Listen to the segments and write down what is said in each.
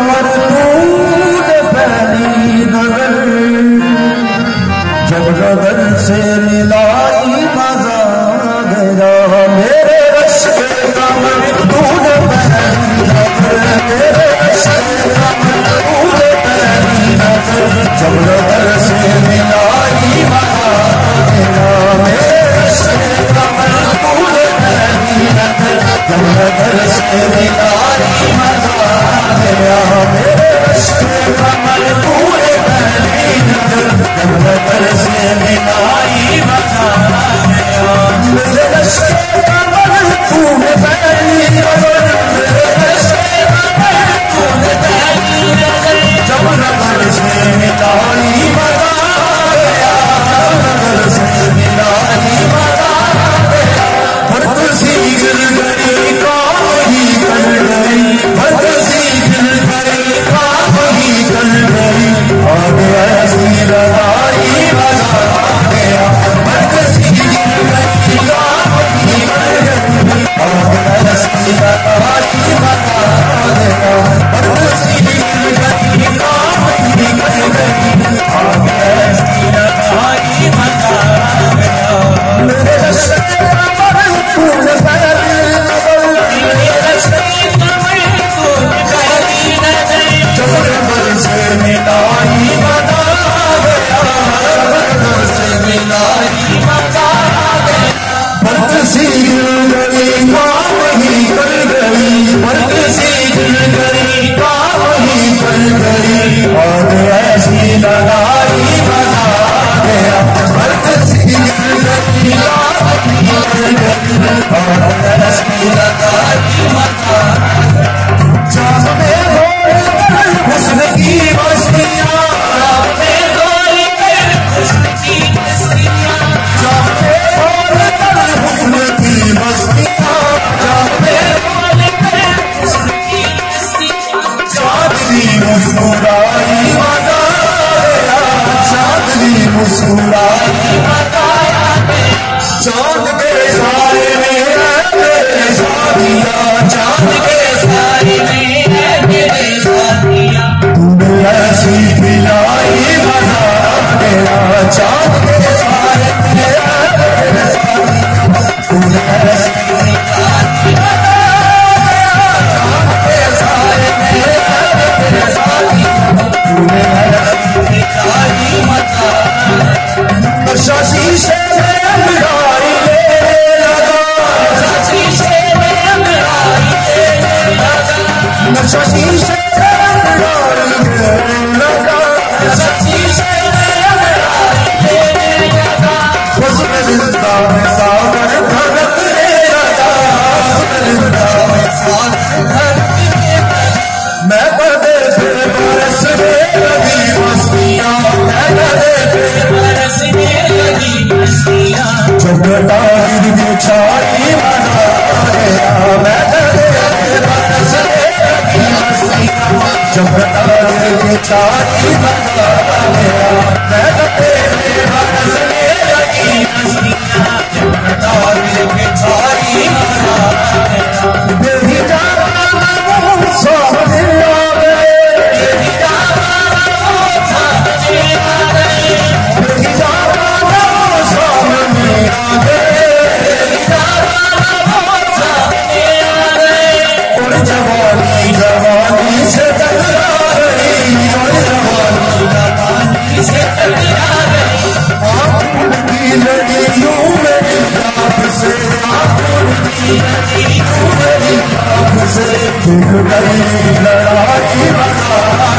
कमर तूने पहली नजर, जब नजर से मिलाई मजा गया। मेरे रश के कमर तूने पहली नजर, मेरे रश के कमर तूने पहली नजर, जब नजर से मिलाई मजा गया। मेरे रश के कमर तूने पहली नजर, जब नजर से मिलाई मजा गया। मेरे रश के कमर तूने पहली नजर, जब नजर से मिलाई मजा गया। मेरे रश के कमर तूने पहली नजर, मेरे रश के कमर तूने पहली नजर, जब नजर से मिलाई मजा गया। नजर से मिलाई मजा गया। भरत सी गिर गई काम ही कर गई, भरत सी गिर गई काम ही कर गई। और ऐसी लड़ाई मजा गया। भरत सी गिर गई काम ही कर गई, और ऐसी लड़ाई मजा गया। भरत सी गिर गई काम ही कर गई, और ऐसी लड़ाई मजा गया। मेरे रश के कमर तूने पहली नजर, मेरे रश के कमर तूने पहली नजर, जब नजर से मिलाई मजा गया। नजर से मिलाई मजा गया। भरत सी गिर गई काम ही कर गई, भरत सी गिर गई काम ही कर गई, और ऐसी लड़ाई मजा गया। भरत सी गिर गई काम ही कर गई, और ऐसी लड़ाई मजा गया। चाँद में गोल कर हुस्न की मस्तियाँ, चाँद में गोल कर हुस्न की मस्तियाँ, चाँद में गोल कर हुस्न की मस्तियाँ, चाँद में गोल कर हुस्न की मस्तियाँ। चाँदनी मुस्कुराई मजा गया, चाँदनी मुस्कुराई मजा गया। चाँद के साए में मेरे साथिया, चाँद के साए में मेरे साथिया, तूने ऐसी पिलाई मजा गया। चाँद के साए में मेरे साथिया, तूने ऐसी पिलाई मजा गया। चाँद के साए में मेरे साथिया, तूने ऐसी पिलाई मजा गया। नशा शीशे में अंगारी लेने लगा, नशा शीशे में अंगारी लेने लगा, नशा शीशे में अंगारी लेने लगा, नशा शीशे में अंगारी लेने लगा। हुस्न जिंदा में सागर धड़कने लगा, हुस्न जिंदा में सागर धड़कने लगा। मैं पर्दे पे बरसने लगी मस्तियाँ, मैं पर्दे पे बरसने लगी मस्तियाँ, चौखटा गिर के छाई मजा गया। मैं पर्दे पे बरसने लगी मस्तियाँ, चौखटा गिर के छाई मजा गया। मैं पर्दे पे बरसने लगी मस्तियाँ, चौखटा गिर के छाई मजा गया। मेरी जान सामने आ गए, मेरी जान सामने आ गए, मेरी जान सामने आ गए, मेरी जान सामने आ गए। और जवानी जवानी से टकरा रही, और जवानी जवानी से टकरा रही। आँखों की लड़ियों मेरी आँख से, आँखों की लड़ियों मेरी आँख से, दिल गई लड़ाई मजा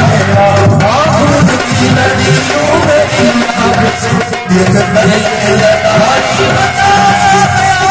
गया। आँखों की लड़ियों मेरी आँख से, दिल गई लड़ाई मजा गया।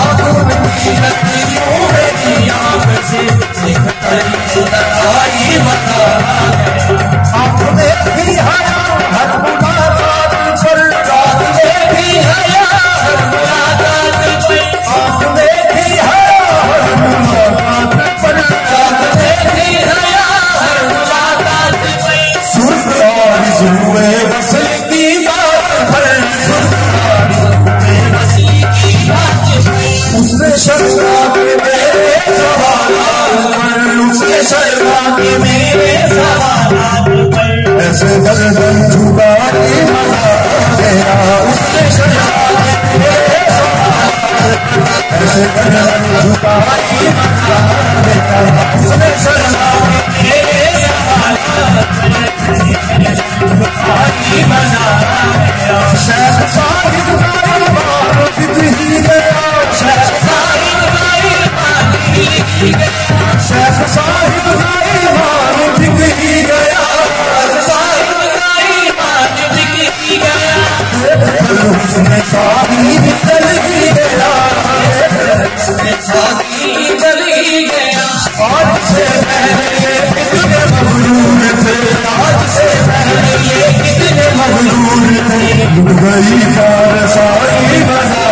आँखों की लड़ियों मेरी आँख से, दिल गई लड़ाई मजा गया। आँख में भी हया हर मुलाकात पर, आँख में भी हया हर मुलाकात पर, आँख में भी हया हर मुलाकात पर, आँख में भी हया हर मुलाकात पर। सुर्ख और जुए वसल की बात पर, सुर्ख और जुए वसल की बात पर, उसने शर्मा के मेरे सवाल पर, उसने शर्मा के मेरे सवालात पर ऐसे गर्दन झुका के मजा गया उसने शर्मा के मेरे सवालात ऐसे गर्दन झुका के मजा गया उसने शर्मा के मेरे सवालात झुका के मजा गया शेख साहिब का ईमान बिक ही गया शेख साहिब का ईमान बिक ही गया शेख साहिब का ईमान बिक ही गया साहिब का ईमान बिक ही गया उसने साहिब चल ही गया उसने साहिब चल ही गया आज से पहले ये कितने मगरूर थे आज से पहले ये कितने मगरूर थे डूब गई कार सारी बना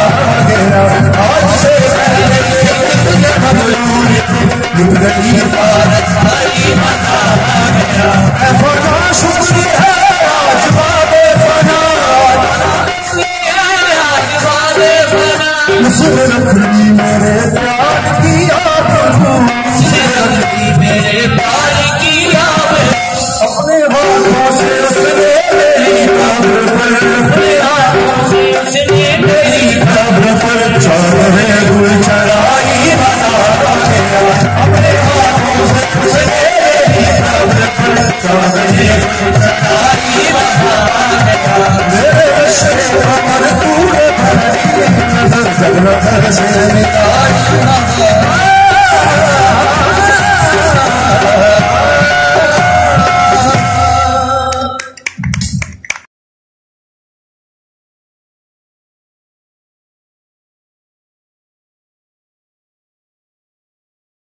गया आज से पहले ये कितने मगरूर थे डूब गई कार सारी बना गया फना शुक्र है आज बाबे फना उसने रख ली मेरे प्यार की आँख